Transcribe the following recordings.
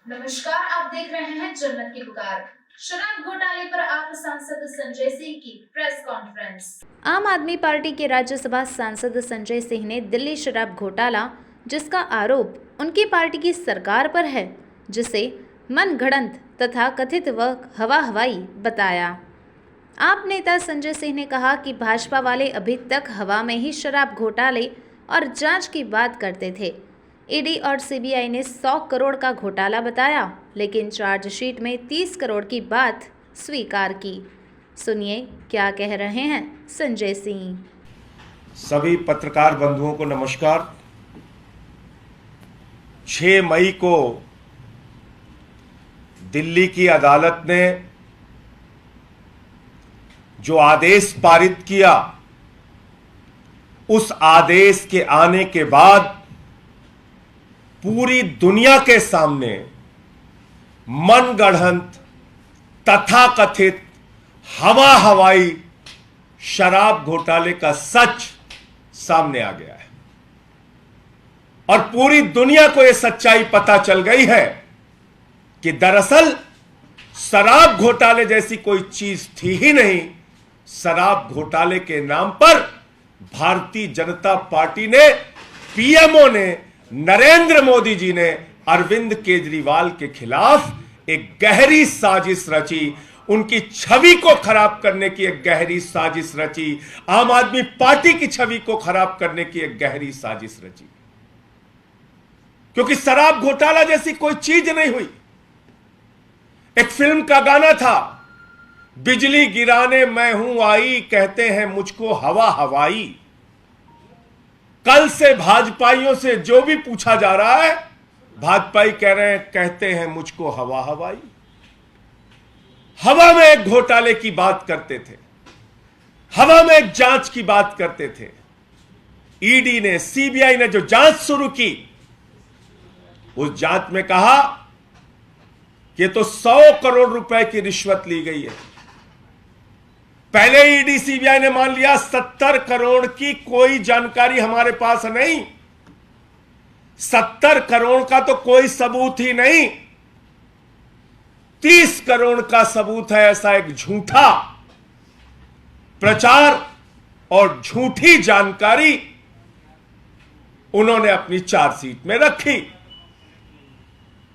नमस्कार, आप देख रहे हैं जन्नत की पुकार। शराब घोटाले पर आप सांसद संजय सिंह की प्रेस कॉन्फ्रेंस। आम आदमी पार्टी के राज्यसभा सांसद संजय सिंह ने दिल्ली शराब घोटाला, जिसका आरोप उनकी पार्टी की सरकार पर है, जिसे मनगढ़ंत तथा कथित व हवा हवाई बताया। आप नेता संजय सिंह ने कहा कि भाजपा वाले अभी तक हवा में ही शराब घोटाले और जांच की बात करते थे। ईडी और सीबीआई ने 100 करोड़ का घोटाला बताया, लेकिन चार्जशीट में 30 करोड़ की बात स्वीकार की। सुनिए क्या कह रहे हैं संजय सिंह। सभी पत्रकार बंधुओं को नमस्कार। 6 मई को दिल्ली की अदालत ने जो आदेश पारित किया, उस आदेश के आने के बाद पूरी दुनिया के सामने मनगढ़ंत तथाकथित हवा हवाई शराब घोटाले का सच सामने आ गया है और पूरी दुनिया को यह सच्चाई पता चल गई है कि दरअसल शराब घोटाले जैसी कोई चीज थी ही नहीं। शराब घोटाले के नाम पर भारतीय जनता पार्टी ने, पीएमओ ने, नरेंद्र मोदी जी ने अरविंद केजरीवाल के खिलाफ एक गहरी साजिश रची, उनकी छवि को खराब करने की एक गहरी साजिश रची, आम आदमी पार्टी की छवि को खराब करने की एक गहरी साजिश रची। क्योंकि शराब घोटाला जैसी कोई चीज नहीं हुई। एक फिल्म का गाना था, बिजली गिराने मैं हूं आई, कहते हैं मुझको हवा हवाई। कल से भाजपाइयों से जो भी पूछा जा रहा है, भाजपाई कह रहे हैं, कहते हैं मुझको हवा हवाई। हवा में एक घोटाले की बात करते थे, हवा में एक जांच की बात करते थे। ईडी ने, सीबीआई ने जो जांच शुरू की, उस जांच में कहा कि तो 100 करोड़ रुपए की रिश्वत ली गई है। पहले ईडी सीबीआई ने मान लिया 70 करोड़ की कोई जानकारी हमारे पास नहीं, 70 करोड़ का तो कोई सबूत ही नहीं, 30 करोड़ का सबूत है। ऐसा एक झूठा प्रचार और झूठी जानकारी उन्होंने अपनी चार्जशीट में रखी।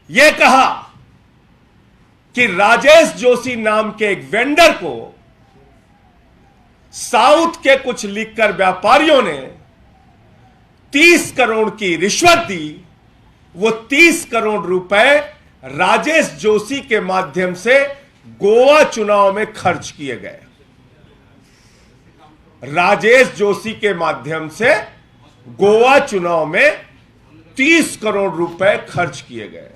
यह कहा कि राजेश जोशी नाम के एक वेंडर को साउथ के कुछ लिकर व्यापारियों ने 30 करोड़ की रिश्वत दी। वो 30 करोड़ रुपए राजेश जोशी के माध्यम से गोवा चुनाव में खर्च किए गए। राजेश जोशी के माध्यम से गोवा चुनाव में 30 करोड़ रुपए खर्च किए गए।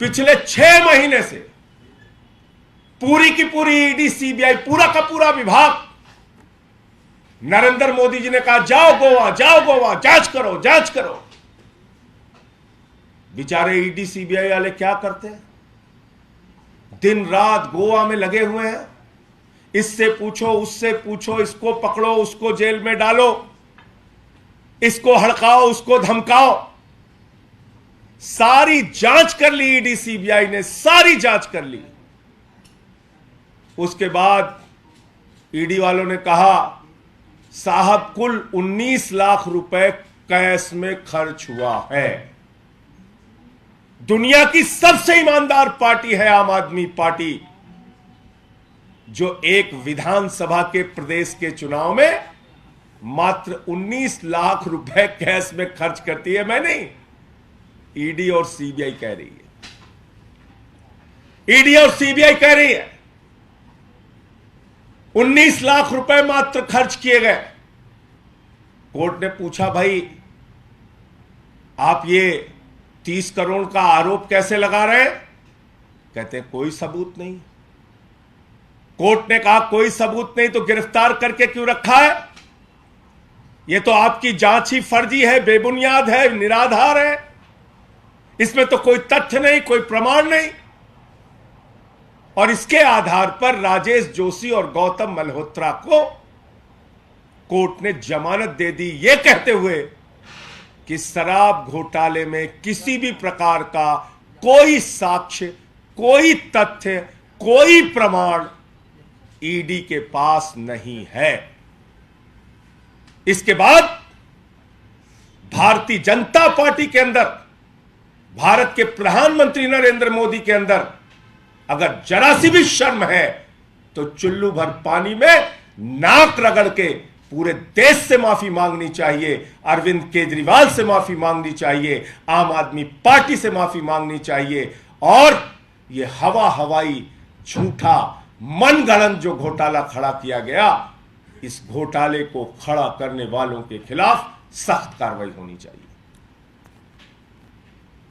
पिछले 6 महीने से पूरी की पूरी ईडी, सीबीआई, पूरा का पूरा विभाग, नरेंद्र मोदी जी ने कहा जाओ गोवा, जाओ गोवा, जांच करो, जांच करो। बेचारे ईडी सीबीआई वाले क्या करते हैं? दिन रात गोवा में लगे हुए हैं। इससे पूछो, उससे पूछो, इसको पकड़ो, उसको जेल में डालो, इसको हड़काओ, उसको धमकाओ। सारी जांच कर ली ईडी सीबीआई ने, सारी जांच कर ली। उसके बाद ईडी वालों ने कहा साहब कुल 19 लाख रुपए कैश में खर्च हुआ है। दुनिया की सबसे ईमानदार पार्टी है आम आदमी पार्टी, जो एक विधानसभा के प्रदेश के चुनाव में मात्र 19 लाख रुपए कैश में खर्च करती है। मैं नहीं, ईडी और सीबीआई कह रही है। ईडी और सीबीआई कह रही है 19 लाख रुपए मात्र खर्च किए गए। कोर्ट ने पूछा भाई आप ये 30 करोड़ का आरोप कैसे लगा रहे हैं? कहते हैं कोई सबूत नहीं। कोर्ट ने कहा कोई सबूत नहीं तो गिरफ्तार करके क्यों रखा है? यह तो आपकी जांच ही फर्जी है, बेबुनियाद है, निराधार है, इसमें तो कोई तथ्य नहीं, कोई प्रमाण नहीं। और इसके आधार पर राजेश जोशी और गौतम मल्होत्रा को कोर्ट ने जमानत दे दी, यह कहते हुए कि शराब घोटाले में किसी भी प्रकार का कोई साक्ष्य, कोई तथ्य, कोई प्रमाण ईडी के पास नहीं है। इसके बाद भारतीय जनता पार्टी के अंदर, भारत के प्रधानमंत्री नरेंद्र मोदी के अंदर अगर जरा सी भी शर्म है तो चुल्लू भर पानी में नाक रगड़ के पूरे देश से माफी मांगनी चाहिए, अरविंद केजरीवाल से माफी मांगनी चाहिए, आम आदमी पार्टी से माफी मांगनी चाहिए और यह हवाई झूठा मनगढ़ंत जो घोटाला खड़ा किया गया, इस घोटाले को खड़ा करने वालों के खिलाफ सख्त कार्रवाई होनी चाहिए।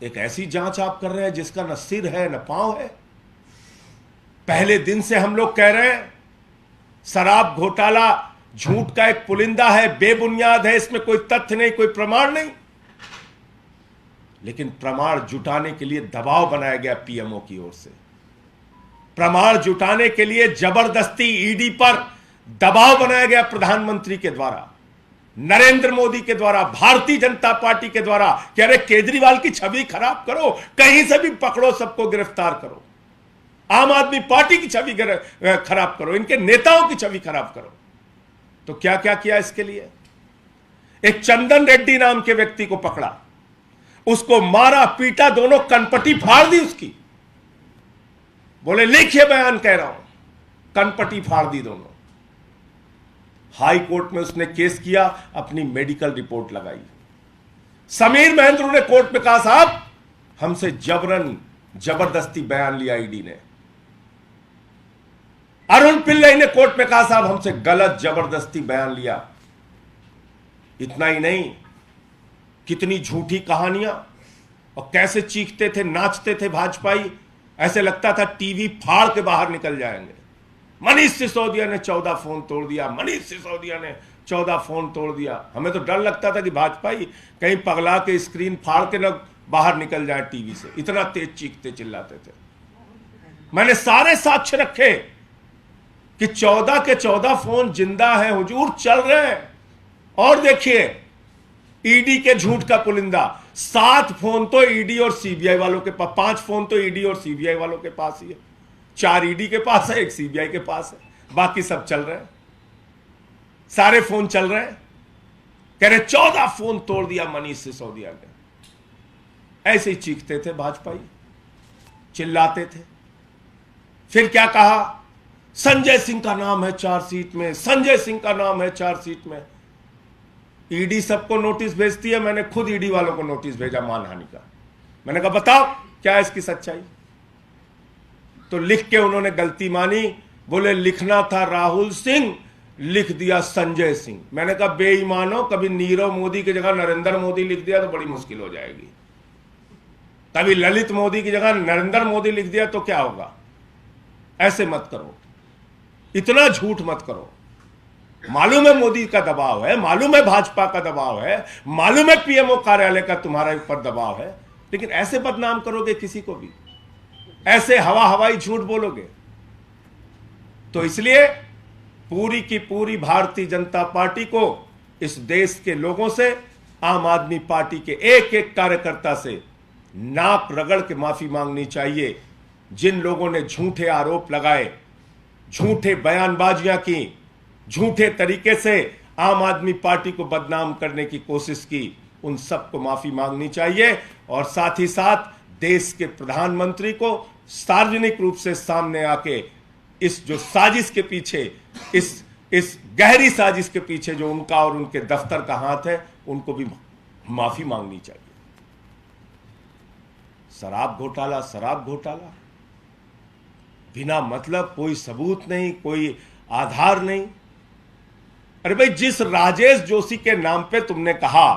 एक ऐसी जांच आप कर रहे हैं जिसका न सिर है न पांव है। पहले दिन से हम लोग कह रहे हैं शराब घोटाला झूठ का एक पुलिंदा है, बेबुनियाद है, इसमें कोई तथ्य नहीं, कोई प्रमाण नहीं। लेकिन प्रमाण जुटाने के लिए दबाव बनाया गया पीएमओ की ओर से। प्रमाण जुटाने के लिए जबरदस्ती ईडी पर दबाव बनाया गया प्रधानमंत्री के द्वारा, नरेंद्र मोदी के द्वारा, भारतीय जनता पार्टी के द्वारा कि अरे केजरीवाल की छवि खराब करो, कहीं से भी पकड़ो, सबको गिरफ्तार करो, आम आदमी पार्टी की छवि खराब करो, इनके नेताओं की छवि खराब करो। तो क्या क्या किया इसके लिए? एक चंदन रेड्डी नाम के व्यक्ति को पकड़ा, उसको मारा पीटा, दोनों कनपटी फाड़ दी उसकी। बोले लिखिए बयान कह रहा हूं, कनपटी फाड़ दी दोनों। हाई कोर्ट में उसने केस किया, अपनी मेडिकल रिपोर्ट लगाई। समीर महेंद्र ने कोर्ट में कहा साहब हमसे जबरदस्ती बयान लिया ईडी ने। अरुण पिल्लई ने कोर्ट में कहा साहब हमसे गलत जबरदस्ती बयान लिया। इतना ही नहीं, कितनी झूठी कहानियां और कैसे चीखते थे, नाचते थे भाजपाई, ऐसे लगता था टीवी फाड़ के बाहर निकल जाएंगे। मनीष सिसोदिया ने 14 फोन तोड़ दिया, मनीष सिसोदिया ने 14 फोन तोड़ दिया। हमें तो डर लगता था कि भाजपाई कहीं पगला के स्क्रीन फाड़ के न बाहर निकल जाए टीवी से, इतना तेज चीखते चिल्लाते थे। मैंने सारे साक्ष्य रखे कि 14 के 14 फोन जिंदा हैं, हुजूर चल रहे हैं। और देखिए ईडी के झूठ का पुलिंदा, 7 फोन तो ईडी और सीबीआई वालों के पास, 5 फोन तो ईडी और सीबीआई वालों के पास ही है, 4 ईडी के पास है, 1 सीबीआई के पास है, बाकी सब चल रहे हैं, सारे फोन चल रहे हैं। कह रहे 14 फोन तोड़ दिया मनीष सिसोदिया ने। ऐसे ही चीखते थे भाजपाई, चिल्लाते थे। फिर क्या कहा, संजय सिंह का नाम है चार्जशीट में, संजय सिंह का नाम है चार्जशीट में। ईडी सबको नोटिस भेजती है, मैंने खुद ईडी वालों को नोटिस भेजा मानहानि का। मैंने कहा बताओ क्या है इसकी सच्चाई। तो लिख के उन्होंने गलती मानी, बोले लिखना था राहुल सिंह, लिख दिया संजय सिंह। मैंने कहा बेईमानो, कभी नीरव मोदी की जगह नरेंद्र मोदी लिख दिया तो बड़ी मुश्किल हो जाएगी, कभी ललित मोदी की जगह नरेंद्र मोदी लिख दिया तो क्या होगा। ऐसे मत करो, इतना झूठ मत करो। मालूम है मोदी का दबाव है, मालूम है भाजपा का दबाव है, मालूम है पीएमओ कार्यालय का तुम्हारे ऊपर दबाव है, लेकिन ऐसे बदनाम करोगे किसी को भी, ऐसे हवाई झूठ बोलोगे। तो इसलिए पूरी की पूरी भारतीय जनता पार्टी को इस देश के लोगों से, आम आदमी पार्टी के एक एक कार्यकर्ता से नाक रगड़ के माफी मांगनी चाहिए। जिन लोगों ने झूठे आरोप लगाए, झूठे बयानबाजियां की, झूठे तरीके से आम आदमी पार्टी को बदनाम करने की कोशिश की, उन सबको माफी मांगनी चाहिए। और साथ ही साथ देश के प्रधानमंत्री को सार्वजनिक रूप से सामने आके इस जो साजिश के पीछे, इस गहरी साजिश के पीछे जो उनका और उनके दफ्तर का हाथ है, उनको भी माफी मांगनी चाहिए। शराब घोटाला बिना मतलब, कोई सबूत नहीं, कोई आधार नहीं। अरे भाई, जिस राजेश जोशी के नाम पे तुमने कहा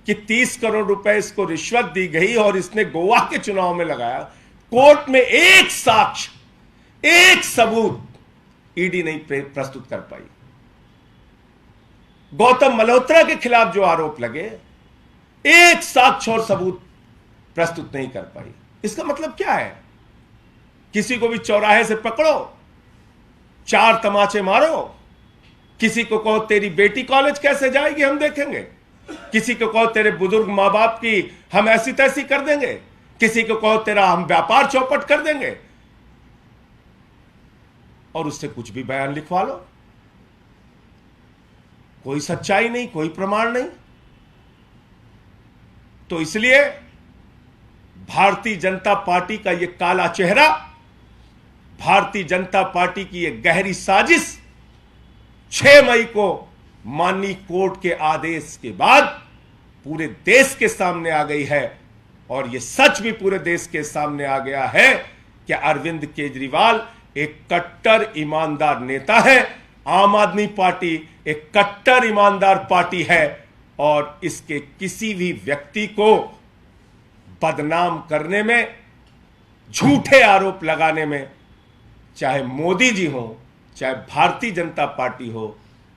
कि 30 करोड़ रुपए इसको रिश्वत दी गई और इसने गोवा के चुनाव में लगाया, कोर्ट में एक साक्ष्य, एक सबूत ईडी नहीं प्रस्तुत कर पाई। गौतम मल्होत्रा के खिलाफ जो आरोप लगे, एक साक्ष्य और सबूत प्रस्तुत नहीं कर पाई। इसका मतलब क्या है? किसी को भी चौराहे से पकड़ो, 4 तमाचे मारो, किसी को कहो तेरी बेटी कॉलेज कैसे जाएगी हम देखेंगे, किसी को कहो तेरे बुजुर्ग मां बाप की हम ऐसी तैसी कर देंगे, किसी को कहो तेरा हम व्यापार चौपट कर देंगे, और उससे कुछ भी बयान लिखवा लो, कोई सच्चाई नहीं, कोई प्रमाण नहीं। तो इसलिए भारतीय जनता पार्टी का यह काला चेहरा, भारतीय जनता पार्टी की यह गहरी साजिश 6 मई को माननीय कोर्ट के आदेश के बाद पूरे देश के सामने आ गई है। और यह सच भी पूरे देश के सामने आ गया है कि अरविंद केजरीवाल एक कट्टर ईमानदार नेता है, आम आदमी पार्टी एक कट्टर ईमानदार पार्टी है, और इसके किसी भी व्यक्ति को बदनाम करने में, झूठे आरोप लगाने में, चाहे मोदी जी हो, चाहे भारतीय जनता पार्टी हो,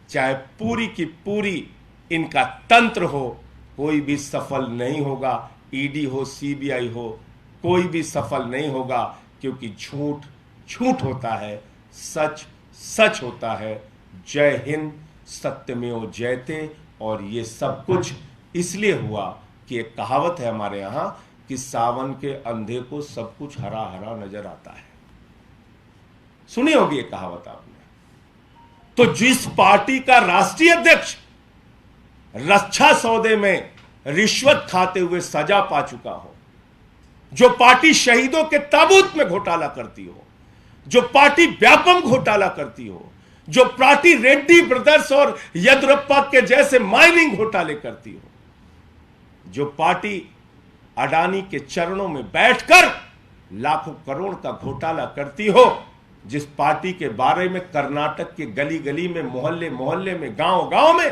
चाहे पूरी की पूरी इनका तंत्र हो, कोई भी सफल नहीं होगा। ईडी हो, सीबीआई हो, कोई भी सफल नहीं होगा, क्योंकि झूठ झूठ होता है, सच सच होता है। जय हिंद, सत्यमेव जयते। और ये सब कुछ इसलिए हुआ कि एक कहावत है हमारे यहां कि सावन के अंधे को सब कुछ हरा हरा नजर आता है। सुनी होगी ये कहावत आपने। तो जिस पार्टी का राष्ट्रीय अध्यक्ष रक्षा सौदे में रिश्वत खाते हुए सजा पा चुका हो, जो पार्टी शहीदों के ताबूत में घोटाला करती हो, जो पार्टी व्यापम घोटाला करती हो, जो पार्टी रेड्डी ब्रदर्स और येदियुरप्पा के जैसे माइनिंग घोटाले करती हो, जो पार्टी अडानी के चरणों में बैठकर लाखों करोड़ का घोटाला करती हो, जिस पार्टी के बारे में कर्नाटक के गली गली में, मोहल्ले मोहल्ले में, गांव गांव में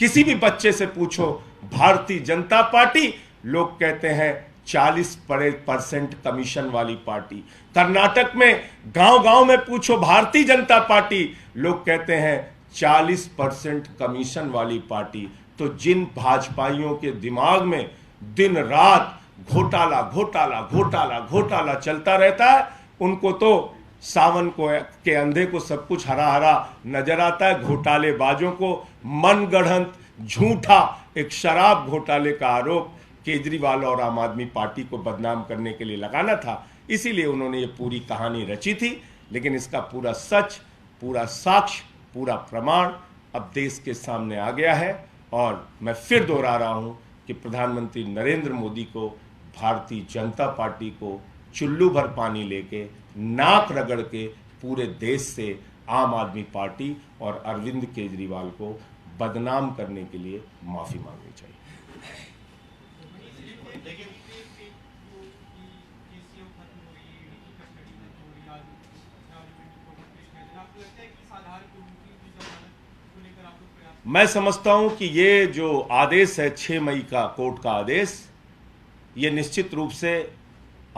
किसी भी बच्चे से पूछो भारतीय जनता पार्टी, लोग कहते हैं 40% कमीशन वाली पार्टी। कर्नाटक में गांव गांव में पूछो भारतीय जनता पार्टी, लोग कहते हैं 40% कमीशन वाली पार्टी। तो जिन भाजपाइयों के दिमाग में दिन रात घोटाला घोटाला घोटाला घोटाला चलता रहता है, उनको तो सावन को के अंधे को सब कुछ हरा हरा नजर आता है। घोटालेबाजों को मनगढ़ंत झूठा एक शराब घोटाले का आरोप केजरीवाल और आम आदमी पार्टी को बदनाम करने के लिए लगाना था, इसीलिए उन्होंने ये पूरी कहानी रची थी। लेकिन इसका पूरा सच, पूरा साक्ष्य, पूरा प्रमाण अब देश के सामने आ गया है। और मैं फिर दोहरा रहा हूं कि प्रधानमंत्री नरेंद्र मोदी को, भारतीय जनता पार्टी को चुल्लू भर पानी लेके, नाक रगड़ के पूरे देश से आम आदमी पार्टी और अरविंद केजरीवाल को बदनाम करने के लिए माफी मांगनी चाहिए। मैं समझता हूं कि ये जो आदेश है 6 मई का कोर्ट का आदेश, ये निश्चित रूप से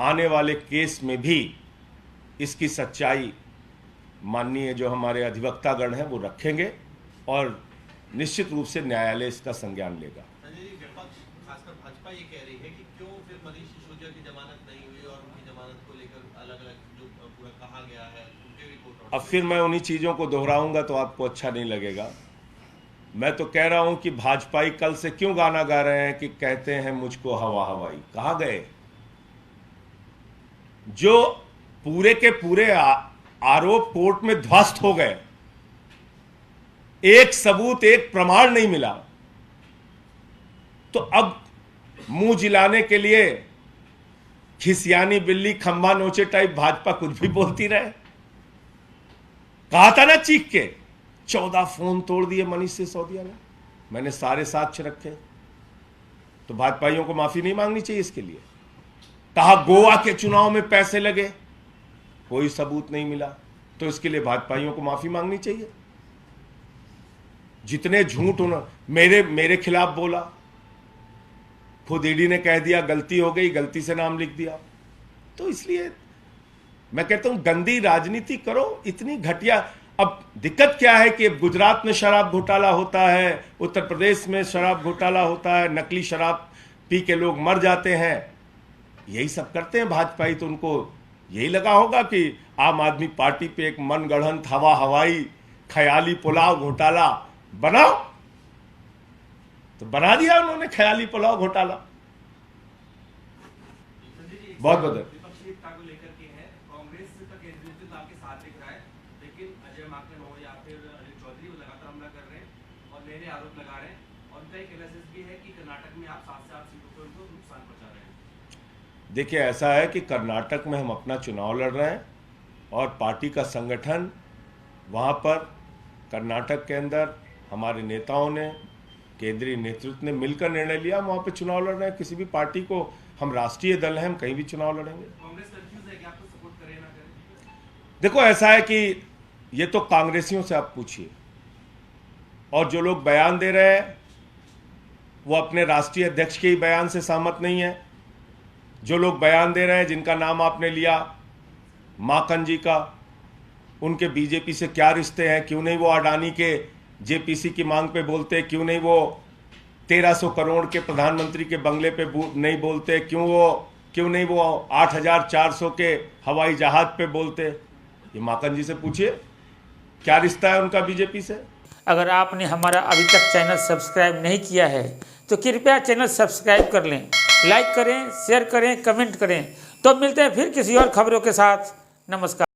आने वाले केस में भी इसकी सच्चाई माननीय जो हमारे अधिवक्तागण हैं वो रखेंगे और निश्चित रूप से न्यायालय इसका संज्ञान लेगा। संजय जी, विपक्ष खासकर भाजपा ये कह रही है कि क्यों फिर मनीष सिसोदिया की जमानत नहीं हुई और उनकी जमानत को लेकर अलग अलग जो पूरा कहा गया है उनके रिपोर्ट। अब फिर मैं उन्हीं चीज़ों को दोहराऊंगा तो आपको अच्छा नहीं लगेगा। मैं तो कह रहा हूं कि भाजपाई कल से क्यों गाना गा रहे हैं कि कहते हैं मुझको हवा हवाई। कहां गए? जो पूरे के पूरे आरोप कोर्ट में ध्वस्त हो गए, एक सबूत, एक प्रमाण नहीं मिला, तो अब मुंह जिलाने के लिए खिसियानी बिल्ली खंभा नोचे टाइप भाजपा कुछ भी बोलती रहे। कहा था ना चीख के, 14 फोन तोड़ दिए मनीष सिसोदिया ने, मैंने सारे साक्ष्य रखे। तो भाजपाइयों को माफी नहीं मांगनी चाहिए इसके लिए? कहा गोवा के चुनाव में पैसे लगे, कोई सबूत नहीं मिला, तो इसके लिए भाजपाइयों को माफी मांगनी चाहिए। जितने झूठ उन्होंने मेरे खिलाफ बोला, खुद ईडी ने कह दिया गलती हो गई, गलती से नाम लिख दिया। तो इसलिए मैं कहता हूं गंदी राजनीति करो, इतनी घटिया। अब दिक्कत क्या है कि गुजरात में शराब घोटाला होता है, उत्तर प्रदेश में शराब घोटाला होता है, नकली शराब पी के लोग मर जाते हैं, यही सब करते हैं भाजपाई। तो उनको यही लगा होगा कि आम आदमी पार्टी पे एक मनगढ़ंत हवा हवाई ख्याली पुलाव घोटाला बनाओ। तो बना दिया उन्होंने ख्याली पुलाव घोटाला। बहुत बहुत विपक्षी एकता को लेकर के है, कांग्रेस का केंद्रीय नेतृत्व आपके साथ दिख रहा है, लेकिन अजय माकन हो या फिर अनिल चौधरी वो लगातार हमला कर रहे हैं और नए आरोप लगा रहे हैं, और उनका एक एनालिसिस भी है कि कर्नाटक में आप 7 से 8 सीटों पर उनको नुकसान पहुंचा रहे हैं। देखिए, ऐसा है कि कर्नाटक में हम अपना चुनाव लड़ रहे हैं और पार्टी का संगठन वहाँ पर कर्नाटक के अंदर हमारे नेताओं ने, केंद्रीय नेतृत्व ने मिलकर निर्णय लिया, हम वहाँ पे चुनाव लड़ रहे हैं। किसी भी पार्टी को, हम राष्ट्रीय दल हैं, हम कहीं भी चुनाव लड़ेंगे। कांग्रेस कंफ्यूज है कि आपको सपोर्ट करे ना करे? देखो, ऐसा है कि ये तो कांग्रेसियों से आप पूछिए, और जो लोग बयान दे रहे हैं वो अपने राष्ट्रीय अध्यक्ष के ही बयान से सहमत नहीं है। जो लोग बयान दे रहे हैं, जिनका नाम आपने लिया, माकन जी का, उनके बीजेपी से क्या रिश्ते हैं? क्यों नहीं वो अडानी के जेपीसी की मांग पे बोलते? क्यों नहीं वो 1300 करोड़ के प्रधानमंत्री के बंगले पे नहीं बोलते? क्यों नहीं वो 8400 के हवाई जहाज पे बोलते? ये माकन जी से पूछिए, क्या रिश्ता है उनका बीजेपी से। अगर आपने हमारा अभी तक चैनल सब्सक्राइब नहीं किया है तो कृपया चैनल सब्सक्राइब कर लें, लाइक करें, शेयर करें, कमेंट करें। तो मिलते हैं फिर किसी और खबरों के साथ। नमस्कार।